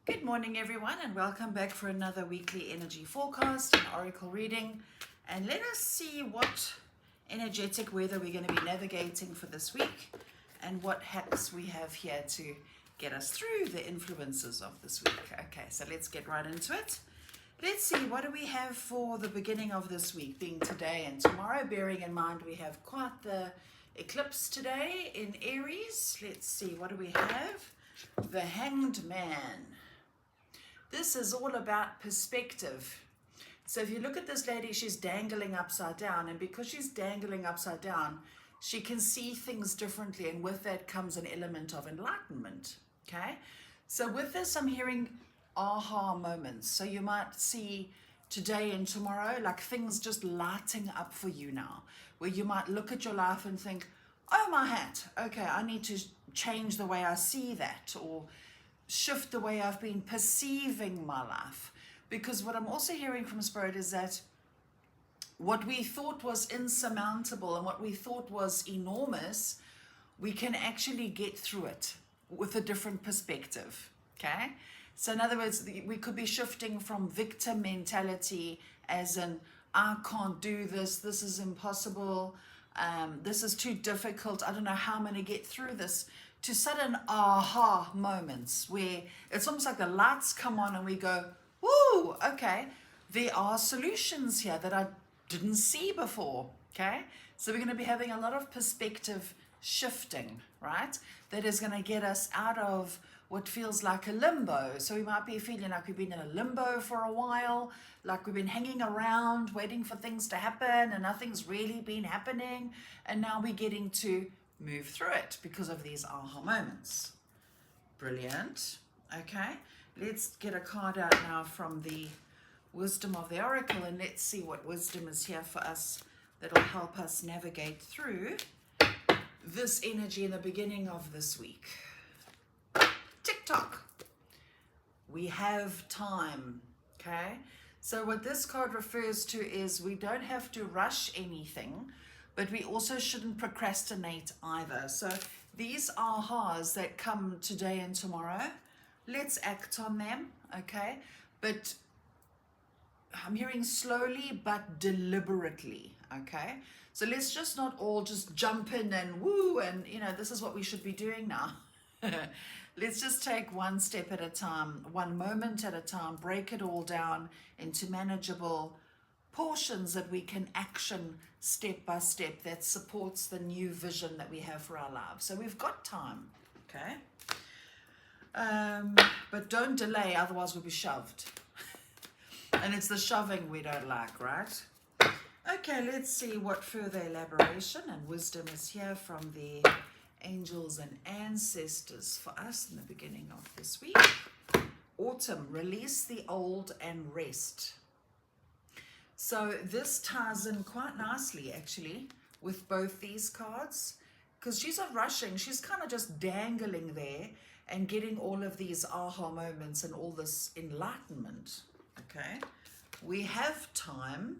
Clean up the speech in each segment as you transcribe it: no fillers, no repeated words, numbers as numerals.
Good morning, everyone, and welcome back for another weekly energy forecast and oracle reading. And let us see what energetic weather we're going to be navigating for this week and what hacks we have here to get us through the influences of this week. Okay, so let's get right into it. Let's see, what do we have for the beginning of this week, being today and tomorrow, bearing in mind we have quite the eclipse today in Aries. Let's see, what do we have? The Hanged Man. This is all about perspective. So if you look at this lady, she's dangling upside down, and because she's dangling upside down, she can see things differently, and with that comes an element of enlightenment. Okay, so with this I'm hearing aha moments. So you might see today and tomorrow like things just lighting up for you now, where you might look at your life and think, oh my hat, okay, I need to change the way I see that, or shift the way I've been perceiving my life. Because what I'm also hearing from Spirit is that what we thought was insurmountable and what we thought was enormous, we can actually get through it with a different perspective. Okay, so in other words, we could be shifting from victim mentality, as in I can't do this, this is impossible, this is too difficult, I don't know how I'm going to get through this, to sudden aha moments where it's almost like the lights come on and we go, woo, okay, there are solutions here that I didn't see before. Okay, so we're going to be having a lot of perspective shifting, right? That is going to get us out of what feels like a limbo. So we might be feeling like we've been in a limbo for a while, like we've been hanging around waiting for things to happen and nothing's really been happening, and now we're getting to move through it because of these aha moments. Brilliant. Okay, let's get a card out now from the wisdom of the oracle, and let's see what wisdom is here for us that'll help us navigate through this energy in the beginning of this week. TikTok. We have time. Okay, so what this card refers to is we don't have to rush anything, but we also shouldn't procrastinate either. So these ahas that come today and tomorrow, let's act on them. Okay, but I'm hearing slowly but deliberately. Okay, so let's just not all just jump in and woo, and this is what we should be doing now. Let's just take one step at a time, one moment at a time, break it all down into manageable portions that we can action step by step, that supports the new vision that we have for our lives. So we've got time. Okay, but don't delay, otherwise we'll be shoved. And it's the shoving we don't like, right? Okay, let's see what further elaboration and wisdom is here from the angels and ancestors for us in the beginning of this week. Autumn, release the old and rest. So this ties in quite nicely actually with both these cards, because she's not rushing, she's kind of just dangling there and getting all of these aha moments and all this enlightenment. Okay, we have time,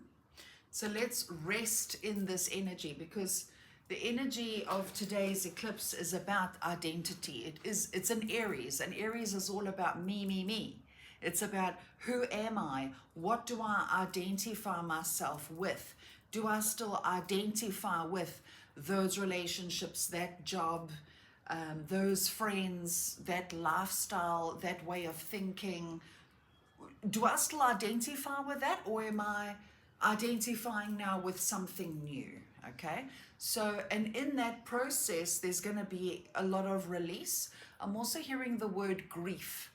so let's rest in this energy, because the energy of today's eclipse is about identity. It's an Aries, and Aries is all about me. It's about who am I? What do I identify myself with? Do I still identify with those relationships, that job, those friends, that lifestyle, that way of thinking? Do I still identify with that, or am I identifying now with something new? Okay, so, and in that process there's going to be a lot of release. I'm also hearing the word grief.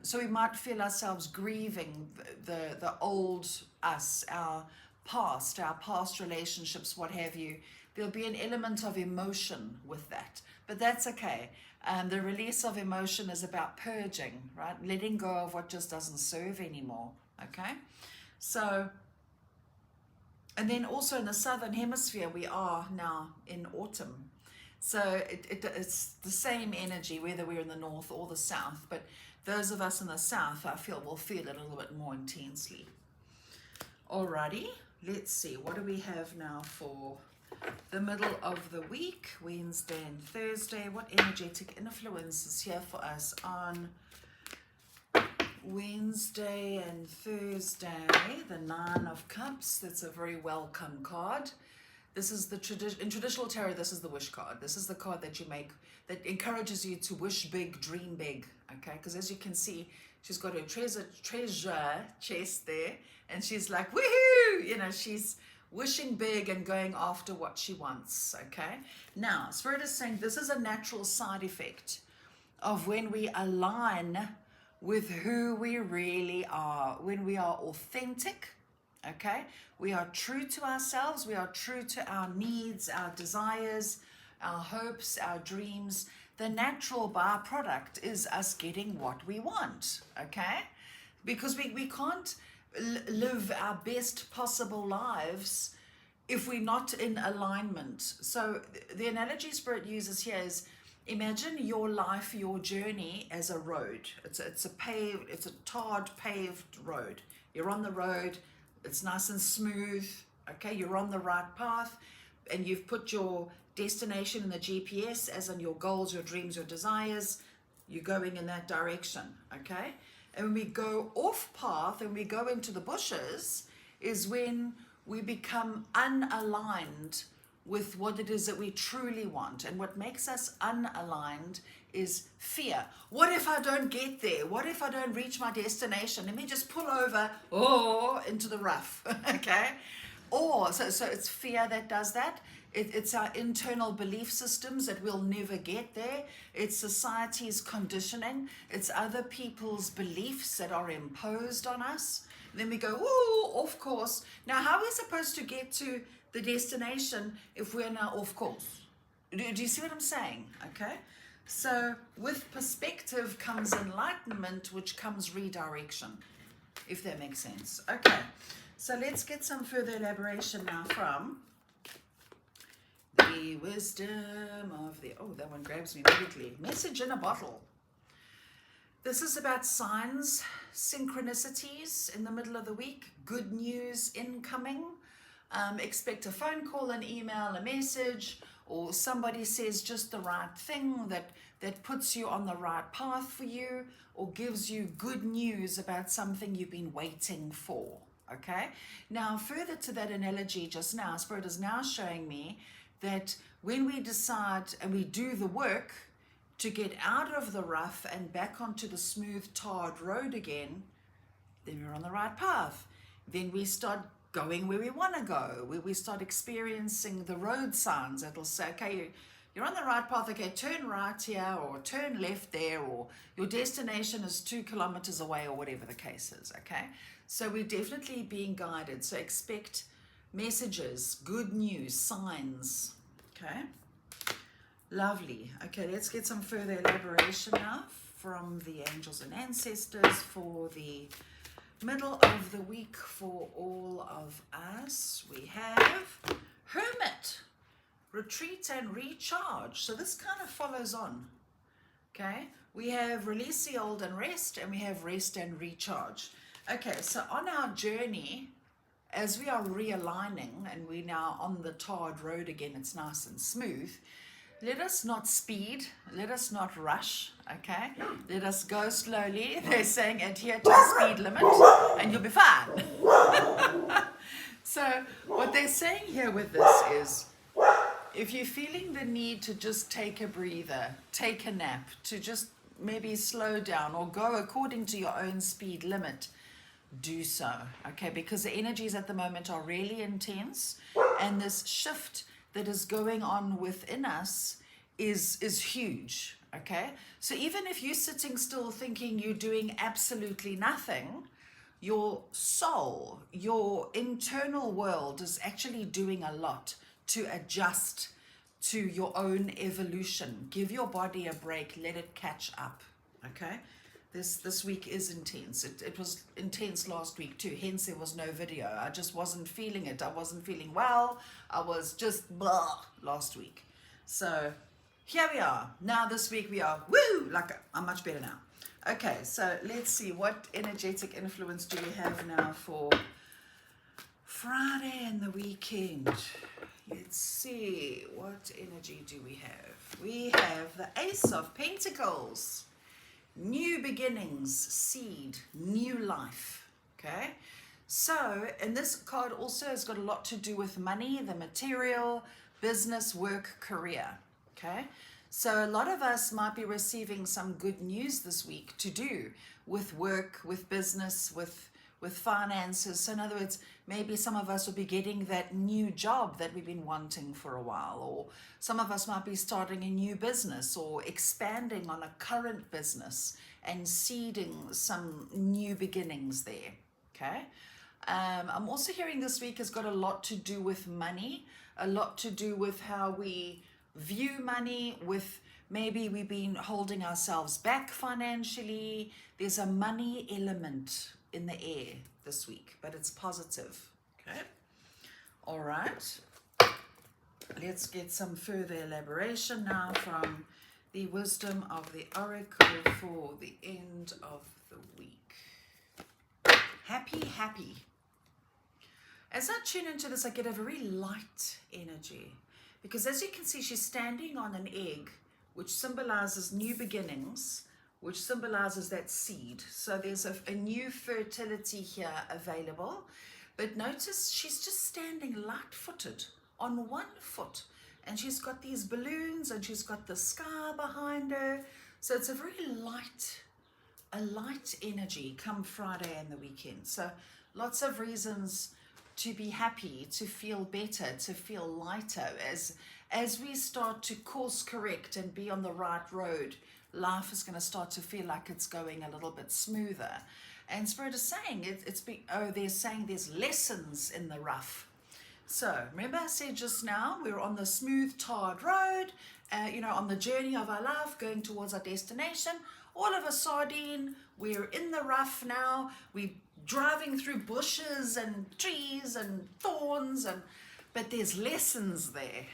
So we might feel ourselves grieving the old us, our past relationships, what have you. There'll be an element of emotion with that, but that's okay. The release of emotion is about purging, right? Letting go of what just doesn't serve anymore. Okay, so, and then also in the southern hemisphere we are now in autumn, so it's the same energy whether we're in the north or the south, but those of us in the south, I feel, will feel it a little bit more intensely. Alrighty, let's see, what do we have now for the middle of the week, Wednesday and Thursday? What energetic influence is here for us on Wednesday and Thursday, the Nine of Cups. That's a very welcome card. This is the in traditional tarot, this is the wish card. This is the card that you make that encourages you to wish big, dream big, okay? Because as you can see, she's got her treasure chest there, and she's like, woohoo! You know, she's wishing big and going after what she wants, okay? Now, Spirit is saying this is a natural side effect of when we align with who we really are, when we are authentic, okay? We are true to ourselves, we are true to our needs, our desires, our hopes, our dreams. The natural byproduct is us getting what we want, okay? Because we can't live our best possible lives if we're not in alignment. So the analogy Spirit uses here is, imagine your life, your journey as a road. It's a tarred, paved road. You're on the road, it's nice and smooth, okay? You're on the right path, and you've put your destination in the GPS, as in your goals, your dreams, your desires. You're going in that direction, okay? And when we go off path and we go into the bushes is when we become unaligned with what it is that we truly want. And what makes us unaligned is fear. What if I don't get there? What if I don't reach my destination? Let me just pull over into the rough, okay? Or, so it's fear that does that. It's our internal belief systems that we'll never get there. It's society's conditioning. It's other people's beliefs that are imposed on us. Then we go, ooh, off course. Now, how are we supposed to get to the destination if we're now off course? Do you see what I'm saying? Okay. So with perspective comes enlightenment, which comes redirection, if that makes sense. Okay. So let's get some further elaboration now from the wisdom of the, oh, that one grabs me immediately. Message in a bottle. This is about signs, synchronicities in the middle of the week, good news incoming. Expect a phone call, an email, a message, or somebody says just the right thing that puts you on the right path for you, or gives you good news about something you've been waiting for, okay? Now, further to that analogy just now, Spirit is now showing me that when we decide and we do the work to get out of the rough and back onto the smooth, tarred road again, then we're on the right path. Then we start going where we want to go, where we start experiencing the road signs that'll say, okay, you're on the right path, okay, turn right here, or turn left there, or your destination is 2 kilometers away, or whatever the case is, okay? So we're definitely being guided. So expect messages, good news, signs, okay? Lovely. Okay, let's get some further elaboration now from the angels and ancestors for the middle of the week for all of us. We have Hermit, retreat and recharge. So this kind of follows on, okay? We have release the old and we have rest and recharge. Okay, so on our journey, as we are realigning and we're now on the tarred road again, it's nice and smooth, let us not speed, let us not rush, okay? Let us go slowly. They're saying adhere to the speed limit and you'll be fine. So what they're saying here with this is, if you're feeling the need to just take a breather, take a nap, to just maybe slow down or go according to your own speed limit, do so, okay? Because the energies at the moment are really intense, and this shift that is going on within us is huge, okay? So even if you're sitting still thinking you're doing absolutely nothing, your soul, your internal world is actually doing a lot to adjust to your own evolution. Give your body a break, let it catch up, okay? This week is intense. It was intense last week too, hence there was no video. I just wasn't feeling it. I wasn't feeling well. I was just blah last week. So here we are. Now this week we are, woo, like I'm much better now. Okay, so let's see, what energetic influence do we have now for Friday and the weekend? Let's see, what energy do we have? We have the Ace of Pentacles. New beginnings, seed, new life. Okay. So, and this card also has got a lot to do with money, the material, business, work, career. Okay. So a lot of us might be receiving some good news this week to do with work, with business, with finances. So in other words, maybe some of us will be getting that new job that we've been wanting for a while, or some of us might be starting a new business or expanding on a current business and seeding some new beginnings there. Okay. I'm also hearing this week has got a lot to do with money, a lot to do with how we view money, with maybe we've been holding ourselves back financially. There's a money element in the air this week, but it's positive. Okay. All right. Let's get some further elaboration now from the wisdom of the oracle for the end of the week. Happy, happy. As I tune into this, I get a very light energy, because as you can see, she's standing on an egg, which symbolizes new beginnings, which symbolizes that seed. So there's a new fertility here available. But notice she's just standing light-footed on one foot, and she's got these balloons and she's got the sky behind her. So it's a very light energy come Friday and the weekend. So lots of reasons to be happy, to feel better, to feel lighter as we start to course correct and be on the right road. Life is going to start to feel like it's going a little bit smoother. And Spirit is saying they're saying there's lessons in the rough. So remember I said just now, we're on the smooth tarred road, on the journey of our life, going towards our destination. All of a sudden, we're in the rough now. We're driving through bushes and trees and thorns, but there's lessons there,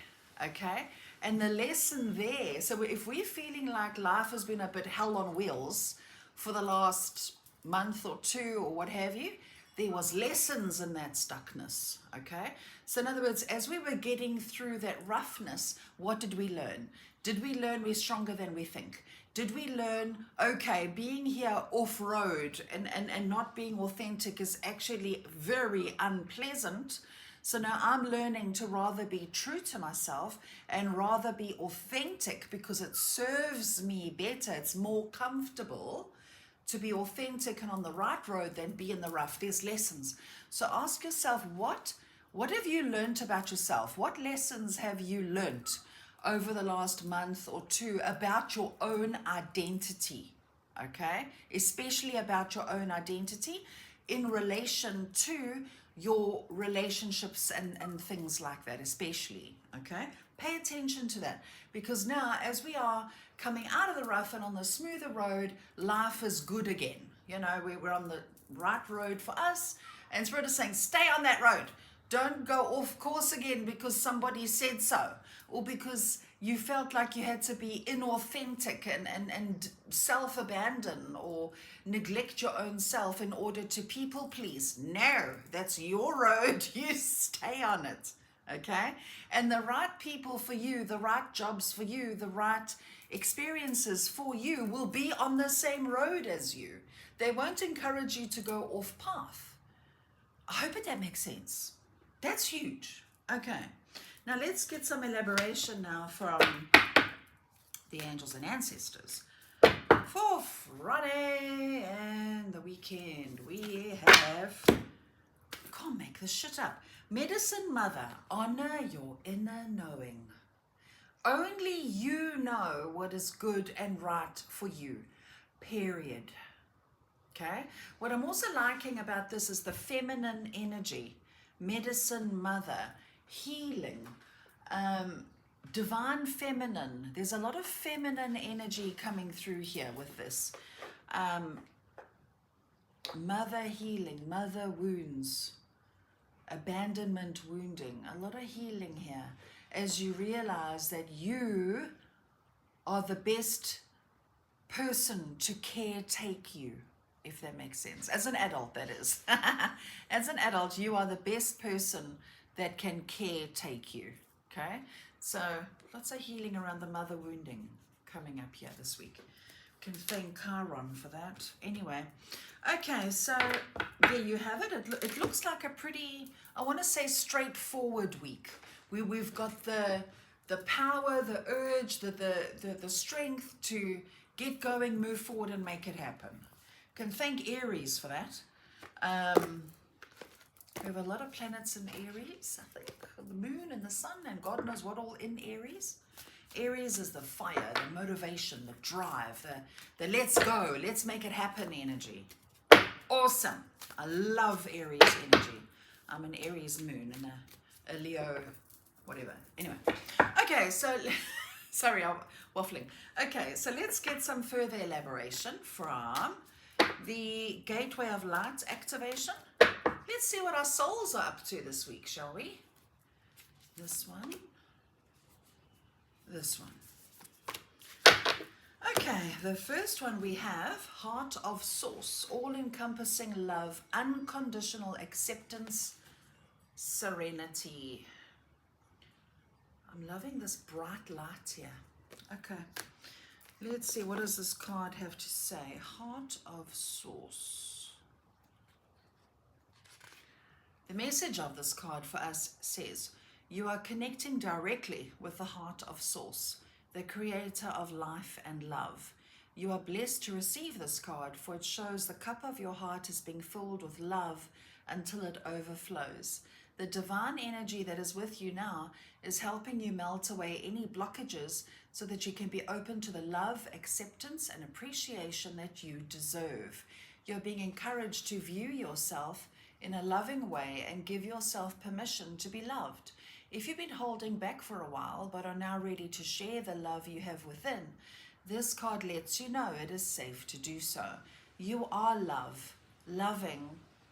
okay? And the lesson there, so if we're feeling like life has been a bit hell on wheels for the last month or two or what have you, there was lessons in that stuckness, okay? So in other words, as we were getting through that roughness, what did we learn? Did we learn we're stronger than we think? Did we learn, okay, being here off-road and not being authentic is actually very unpleasant. So now I'm learning to rather be true to myself and rather be authentic, because it serves me better. It's more comfortable to be authentic and on the right road than be in the rough. There's lessons. So ask yourself, what have you learned about yourself? What lessons have you learnt over the last month or two about your own identity? Okay, especially about your own identity in relation to your relationships and things like that, especially. Okay, pay attention to that, because now as we are coming out of the rough and on the smoother road, life is good again. We're on the right road for us, and Spirit is saying stay on that road. Don't go off course again because somebody said so, or because you felt like you had to be inauthentic and self-abandon or neglect your own self in order to people please. No, that's your road. You stay on it, okay? And the right people for you, the right jobs for you, the right experiences for you will be on the same road as you. They won't encourage you to go off path. I hope that makes sense. That's huge. Okay. Now let's get some elaboration now from the angels and ancestors. For Friday and the weekend, we have, can't make this shit up. Medicine Mother, honor your inner knowing. Only you know what is good and right for you, period. Okay? What I'm also liking about this is the feminine energy. Medicine Mother, healing, divine feminine. There's a lot of feminine energy coming through here with this. Mother healing, mother wounds, abandonment wounding, a lot of healing here as you realize that you are the best person to caretake you, if that makes sense. As an adult, that is. As an adult, you are the best person that can caretake you, okay? So lots of healing around the mother wounding coming up here this week. Can thank Chiron for that. Anyway, okay, so there you have it. It looks like a pretty, I want to say, straightforward week. We've got the power, the urge, the strength to get going, move forward, and make it happen. Can thank Aries for that. We have a lot of planets in Aries, I think. The moon and the sun and God knows what all in Aries. Aries is the fire, the motivation, the drive, the let's go, let's make it happen energy. Awesome. I love Aries energy. I'm an Aries moon and a Leo, whatever. Anyway, okay, so, sorry, I'm waffling. Okay, so let's get some further elaboration from the Gateway of Light activation. Let's see what our souls are up to this week, shall we? This one. This one. Okay, the first one we have, Heart of Source, all-encompassing love, unconditional acceptance, serenity. I'm loving this bright light here. Okay, let's see, what does this card have to say? Heart of Source. The message of this card for us says, you are connecting directly with the heart of Source, the creator of life and love. You are blessed to receive this card, for it shows the cup of your heart is being filled with love until it overflows. The divine energy that is with you now is helping you melt away any blockages so that you can be open to the love, acceptance, and appreciation that you deserve. You're being encouraged to view yourself in a loving way and give yourself permission to be loved. If you've been holding back for a while but are now ready to share the love you have within, this card lets you know it is safe to do so. You are love, loving,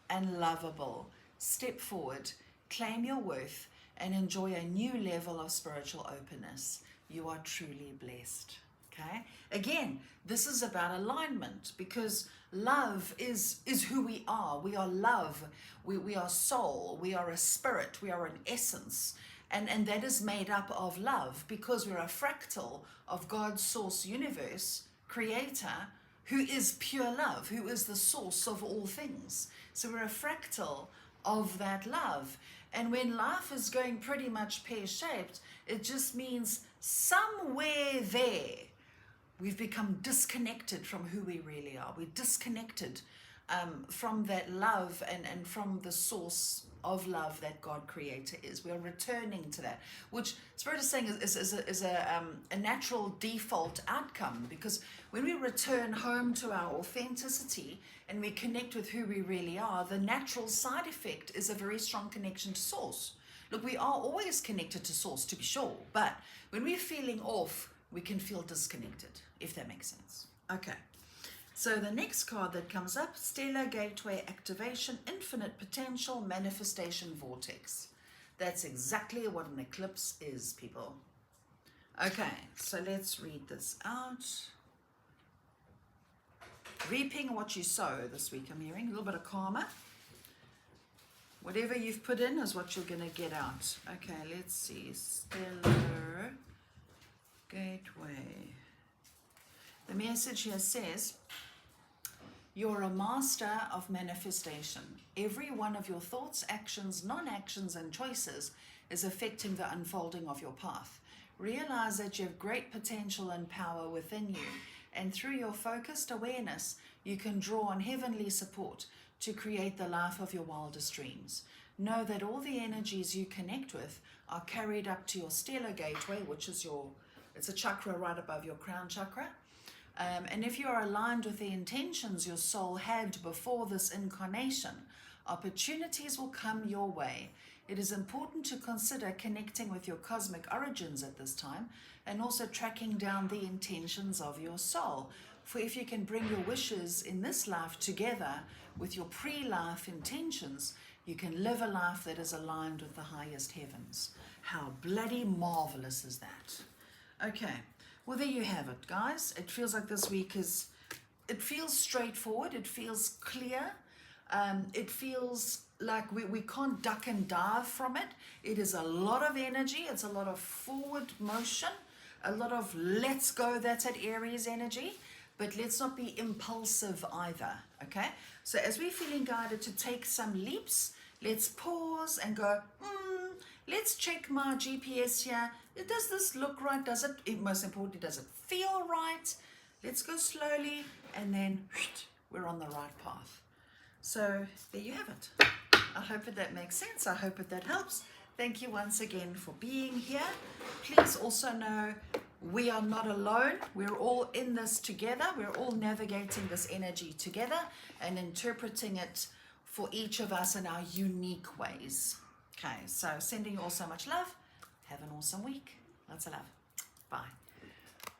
and lovable. Step forward, claim your worth, and enjoy a new level of spiritual openness. You are truly blessed. Okay? Again, this is about alignment, because love is who we are. We are love. We are soul. We are a spirit. We are an essence. And that is made up of love, because we're a fractal of God's source universe, creator, who is pure love, who is the source of all things. So we're a fractal of that love. And when life is going pretty much pear-shaped, it just means somewhere there we've become disconnected from who we really are. We're disconnected from that love and from the source of love that God creator is. We're returning to that, which Spirit is saying is a natural default outcome, because when we return home to our authenticity and we connect with who we really are, the natural side effect is a very strong connection to source. Look, we are always connected to source, to be sure, but when we're feeling off, we can feel disconnected, if that makes sense. Okay. So the next card that comes up, Stellar Gateway Activation, Infinite Potential Manifestation Vortex. That's exactly what an eclipse is, people. Okay, so let's read this out. Reaping what you sow this week, I'm hearing. A little bit of karma. Whatever you've put in is what you're going to get out. Okay, let's see. Stellar Gateway. The message here says, you're a master of manifestation. Every one of your thoughts, actions, non-actions, and choices is affecting the unfolding of your path. Realize that you have great potential and power within you, and through your focused awareness, you can draw on heavenly support to create the life of your wildest dreams. Know that all the energies you connect with are carried up to your stellar gateway, which is it's a chakra right above your crown chakra. And if you are aligned with the intentions your soul had before this incarnation, opportunities will come your way. It is important to consider connecting with your cosmic origins at this time, and also tracking down the intentions of your soul. For if you can bring your wishes in this life together with your pre-life intentions, you can live a life that is aligned with the highest heavens. How bloody marvelous is that? Okay. Well, there you have it, guys. It feels like this week it feels straightforward. It feels clear. It feels like we can't duck and dive from it. It is a lot of energy. It's a lot of forward motion, a lot of let's go. That's at Aries energy. but let's not be impulsive either, okay? So as we're feeling guided to take some leaps, let's pause and go, let's check my GPS here. Does this look right? Does it, most importantly, does it feel right? Let's go slowly, and then we're on the right path. So there you have it. I hope that makes sense. I hope that helps. Thank you once again for being here. Please also know we are not alone. We're all in this together. We're all navigating this energy together and interpreting it for each of us in our unique ways. Okay, so sending you all so much love. Have an awesome week. Lots of love. Bye.